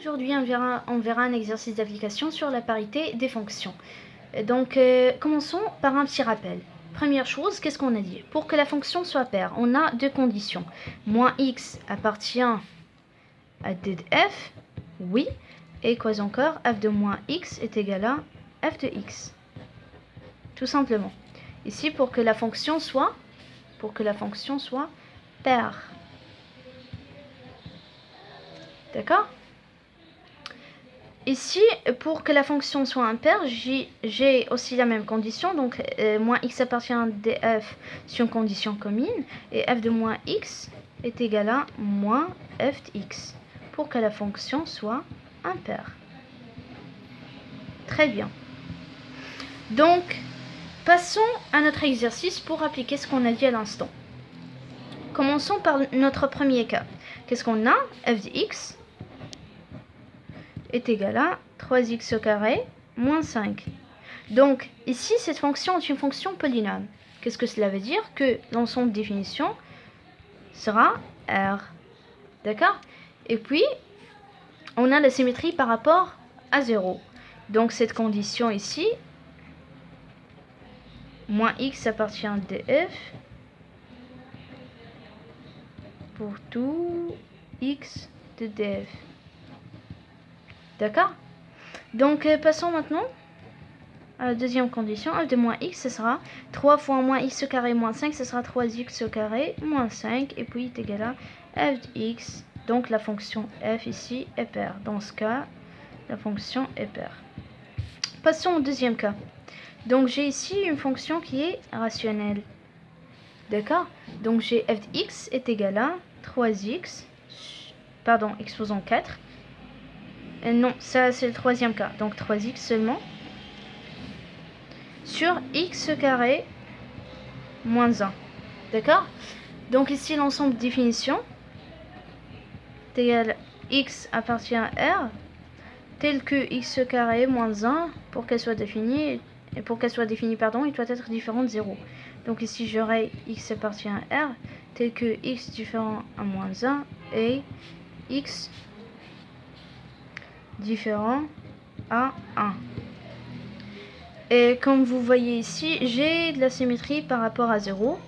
Aujourd'hui, on verra un exercice d'application sur la parité des fonctions. Donc, commençons par un petit rappel. Première chose, qu'est-ce qu'on a dit? Pour que la fonction soit paire, on a deux conditions. Moins x appartient à d de f, oui. Et quoi encore? F de moins x est égal à f de x. Tout simplement. Ici, pour que la fonction soit paire. D'accord? Ici, pour que la fonction soit impaire, j'ai aussi la même condition. Donc, moins x appartient à df sur une condition commune. Et f de moins x est égal à moins f de x. Pour que la fonction soit impaire. Très bien. Donc, passons à notre exercice pour appliquer ce qu'on a dit à l'instant. Commençons par notre premier cas. Qu'est-ce qu'on a? F de x est égal à 3x au carré moins 5. Donc, ici, cette fonction est une fonction polynôme. Qu'est-ce que cela veut dire? Que l'ensemble de définition sera R. D'accord? Et puis, on a la symétrie par rapport à 0. Donc, cette condition ici, moins x appartient à df pour tout x de df. D'accord? Donc, passons maintenant à la deuxième condition. F de moins x, ce sera 3 fois moins x au carré moins 5, ce sera 3x au carré moins 5. Et puis, est égal à f de x. Donc, la fonction f ici est paire. Dans ce cas, la fonction est paire. Passons au deuxième cas. Donc, j'ai ici une fonction qui est rationnelle. D'accord? Donc, j'ai f de x est égal à 3x, pardon, exposant 4. Non, ça c'est le troisième cas. Donc 3x seulement sur x carré moins 1. D'accord? Donc ici l'ensemble de définition est égal à x appartient à R tel que x carré moins 1 pour qu'elle soit définie, il doit être différent de 0. Donc ici j'aurai x appartient à R tel que x différent à moins 1 et x différent à 1. Et comme vous voyez ici, j'ai de la symétrie par rapport à 0.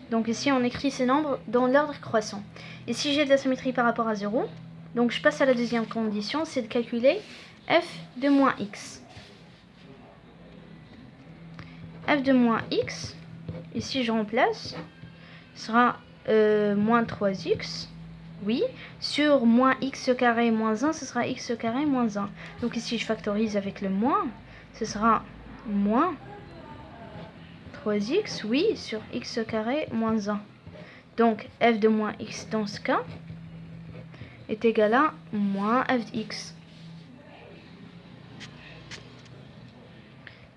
Donc ici, on écrit ces nombres dans l'ordre croissant. Ici, j'ai de la symétrie par rapport à 0. Donc je passe à la deuxième condition, c'est de calculer f de moins x. F de moins x, ici je remplace, sera moins 3x. Oui, sur moins x carré moins 1, ce sera x carré moins 1. Donc ici, je factorise avec le moins. Ce sera moins 3x, oui, sur x carré moins 1. Donc, f de moins x dans ce cas est égal à moins f de x.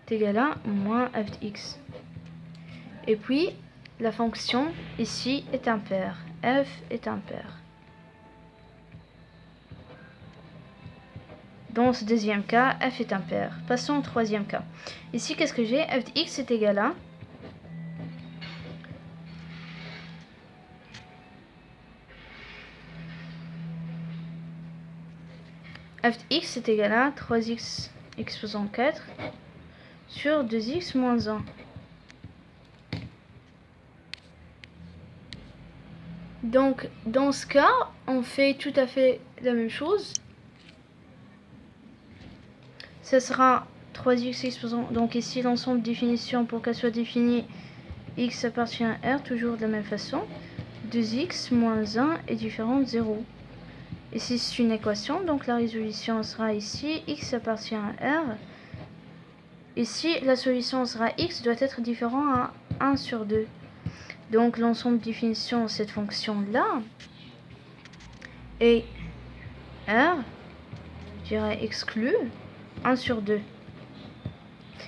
Est égal à moins f de x. Et puis, la fonction ici est impaire. F est impaire. Dans ce deuxième cas, f est impaire. Passons au troisième cas. Ici, qu'est-ce que j'ai? F de x est égal à f de x est égal à 3x exposant 4 sur 2x moins 1. Donc, dans ce cas, on fait tout à fait la même chose. Ce sera 3x exposant, donc ici l'ensemble de définition pour qu'elle soit définie, x appartient à R, toujours de la même façon. 2x moins 1 est différent de 0. Ici c'est une équation, donc la résolution sera ici, x appartient à R. Ici la solution sera x doit être différent à 1 sur 2. Donc l'ensemble de définition de cette fonction-là est R, je dirais exclu 1 sur 2.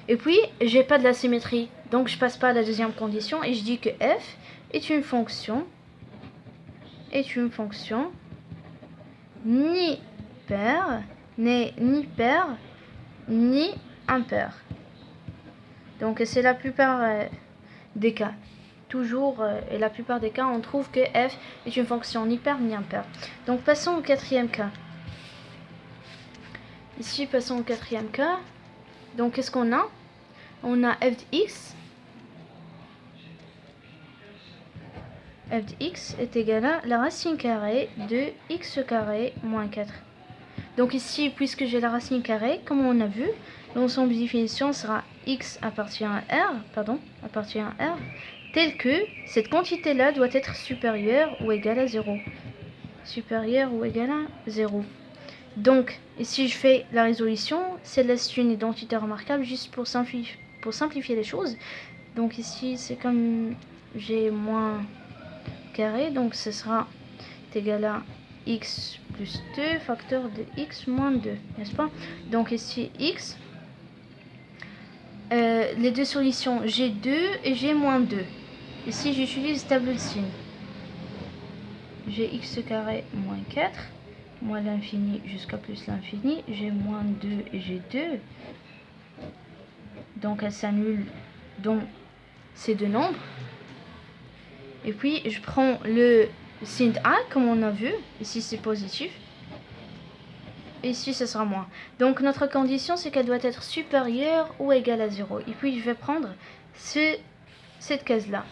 Et puis, j'ai pas de la symétrie, donc je passe pas à la deuxième condition et je dis que f est une fonction ni paire, ni paire, ni impaire. Donc c'est la plupart des cas. toujours, et la plupart des cas, on trouve que f est une fonction ni paire ni impaire. Donc passons au quatrième cas. Ici, passons au quatrième cas. Donc qu'est-ce qu'on a? On a f de x. F de x est égal à la racine carrée de x carré moins 4. Donc ici, puisque j'ai la racine carrée, comme on a vu, l'ensemble de définition sera x appartient à R, tel que cette quantité-là doit être supérieure ou égale à 0. Supérieure ou égale à 0. Donc, ici je fais la résolution, c'est une identité remarquable juste pour simplifier les choses. Donc ici, c'est comme j'ai moins carré, donc ce sera égal à x plus 2 facteur de x moins 2, n'est-ce pas? Donc ici x, les deux solutions g2 et g moins 2. Ici j'utilise tableau de signes. Gx carré moins 4, moins l'infini jusqu'à plus l'infini, g moins 2 et g2. Donc elles s'annulent dans ces deux nombres. Et puis je prends le signe A comme on a vu, ici c'est positif, et ici ce sera moins. Donc notre condition c'est qu'elle doit être supérieure ou égale à 0. Et puis je vais prendre cette case là.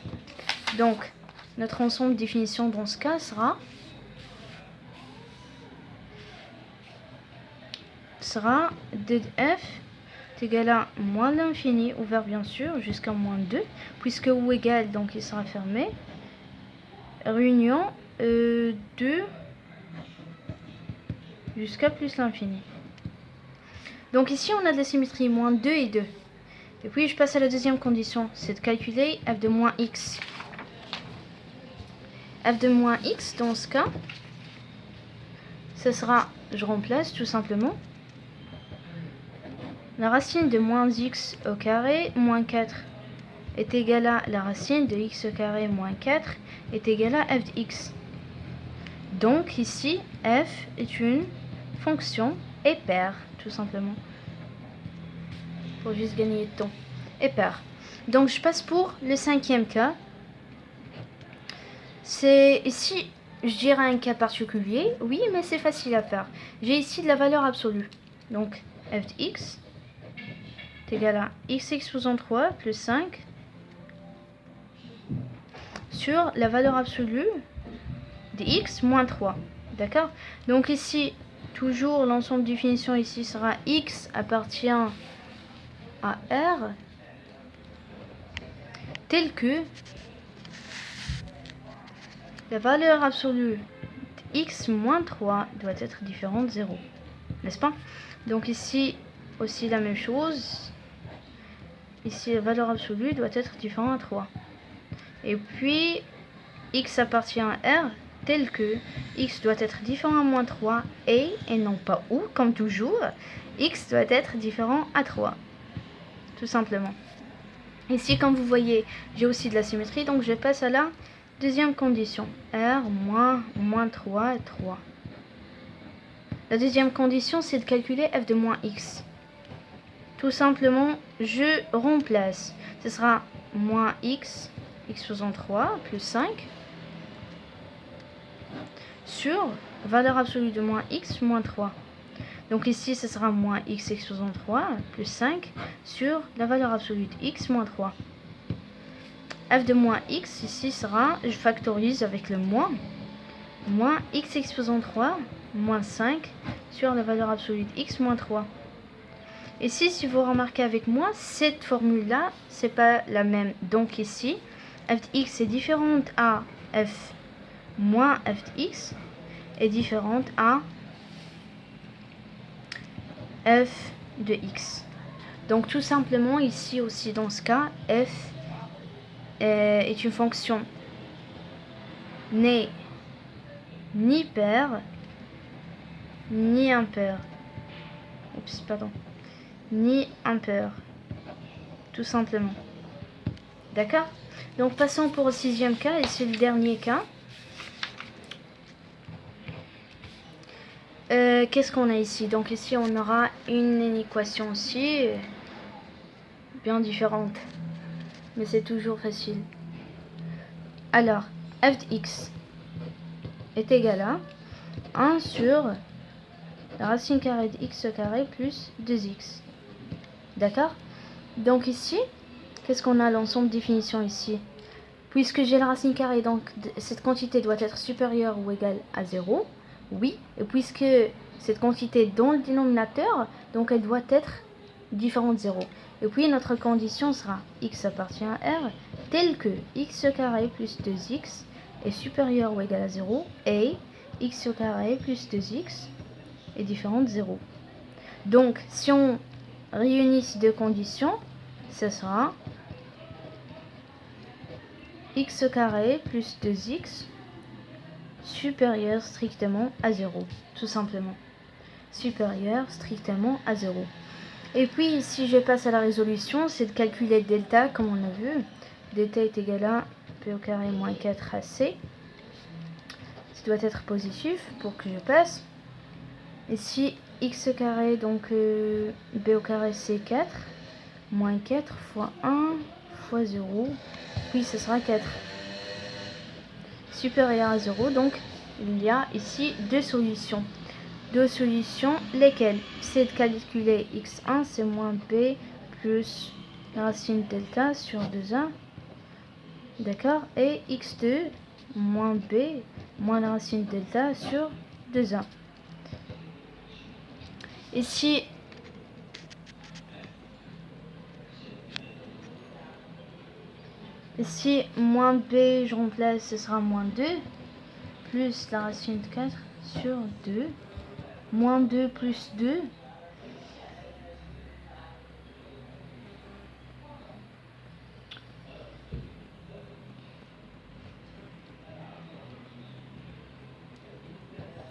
Donc notre ensemble de définition dans ce cas sera d de f est égal à moins l'infini, ouvert bien sûr, jusqu'à moins 2, puisque ou égal, donc il sera fermé, réunion 2 jusqu'à plus l'infini. Donc ici on a de la symétrie moins 2 et 2. Et puis je passe à la deuxième condition, c'est de calculer f de moins x. F de moins x, dans ce cas, ce sera, je remplace tout simplement, la racine de moins x au carré moins 4 est égale à la racine de x au carré moins 4 est égale à f de x. Donc ici, f est une fonction impaire, tout simplement. Pour juste gagner de temps. Impaire. Donc je passe pour le cinquième cas. C'est ici, je dirais un cas particulier, oui, mais c'est facile à faire. J'ai ici de la valeur absolue. Donc f de x est égal à x exposant 3 plus 5 sur la valeur absolue de x moins 3. D'accord? Donc ici, toujours l'ensemble de définition ici sera x appartient à R tel que la valeur absolue de x moins 3 doit être différente de 0. N'est-ce pas? Donc ici aussi la même chose. Ici la valeur absolue doit être différente à 3. Et puis x appartient à R tel que x doit être différent à moins 3 et non pas ou, comme toujours, x doit être différent à 3. Tout simplement. Ici, comme vous voyez, j'ai aussi de la symétrie, donc je passe à la deuxième condition. R moins 3, 3. La deuxième condition, c'est de calculer f de moins x. Tout simplement, je remplace. Ce sera moins x exposant 3 plus 5 sur valeur absolue de moins x moins 3. Donc ici, ce sera moins x exposant 3 plus 5 sur la valeur absolue de x moins 3. F de moins x ici sera, je factorise avec le moins x exposant 3 moins 5 sur la valeur absolue de x moins 3. Ici, si vous remarquez avec moi, cette formule-là, c'est pas la même. Donc ici, f de x est différente à f moins f de x est différente à f de x. Donc tout simplement, ici aussi dans ce cas, f est une fonction n'est ni paire ni impaire. Oups, pardon. Ni impaire. Tout simplement. D'accord? Donc passons pour le sixième cas, et c'est le dernier cas. Qu'est-ce qu'on a ici? Donc ici on aura une équation aussi bien différente, mais c'est toujours facile. Alors, f de x est égal à 1 sur la racine carrée de x au carré plus 2x. D'accord? Donc ici, qu'est-ce qu'on a l'ensemble de définition ici? Puisque j'ai la racine carrée, donc cette quantité doit être supérieure ou égale à 0. Oui. Et puisque cette quantité est dans le dénominateur, donc elle doit être différente de 0. Et puis notre condition sera x appartient à R, tel que x au carré plus 2x est supérieur ou égal à 0 et x au carré plus 2x est différent de 0. Donc si on réunit ces deux conditions, ce sera x au carré plus 2x supérieur strictement à 0, tout simplement. Supérieur strictement à 0. Et puis, si je passe à la résolution, c'est de calculer delta, comme on a vu. Delta est égal à p au carré moins 4ac. Ça doit être positif pour que je passe. Ici, x au carré, donc b au carré c'est 4. Moins 4 fois 1 fois 0. Puis ce sera 4. Supérieur à 0, donc il y a ici deux solutions. Deux solutions, lesquelles? C'est de calculer x1, c'est moins b plus la racine delta sur 2a. D'accord? Et x2, moins b moins la racine delta sur 2a. Ici, moins b, je remplace, ce sera moins 2, plus la racine de 4 sur 2, moins 2 plus 2,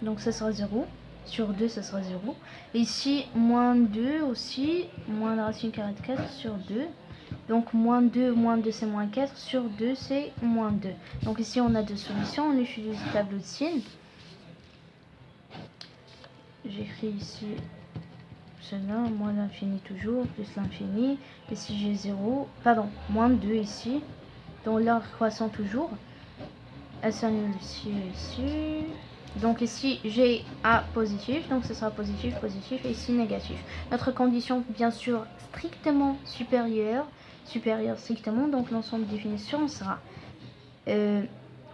donc ça sera 0, sur 2 ça sera 0. Et ici, moins 2 aussi, moins la racine carrée de 4 sur 2. Donc moins 2 c'est moins 4, sur 2 c'est moins 2. Donc ici on a deux solutions, on utilise le tableau de signes. J'écris ici cela, moins l'infini toujours, plus l'infini. Ici j'ai 0, pardon, moins 2 ici, donc l'ordre croissant toujours. Elle s'annule ici. Donc ici j'ai A positif, donc ce sera positif, positif, et ici négatif. Notre condition bien sûr strictement supérieure strictement, donc l'ensemble de définition sera,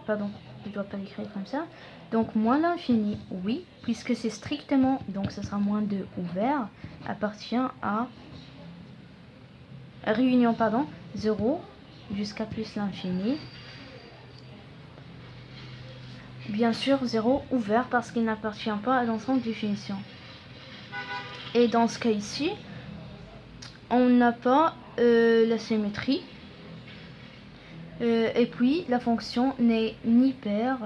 pardon, je ne dois pas l'écrire comme ça, donc moins l'infini, oui, puisque c'est strictement, donc ce sera moins 2 ouvert, appartient à réunion, pardon, 0 jusqu'à plus l'infini. Bien sûr 0 ouvert parce qu'il n'appartient pas à l'ensemble de définition. Et dans ce cas ici, on n'a pas la symétrie. Et puis la fonction n'est ni paire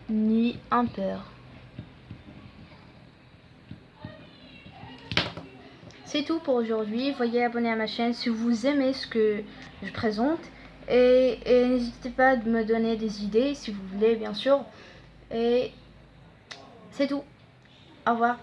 ni impaire. C'est tout pour aujourd'hui. Veuillez abonner à ma chaîne si vous aimez ce que je présente. Et n'hésitez pas à me donner des idées si vous voulez, bien sûr. Et c'est tout. Au revoir.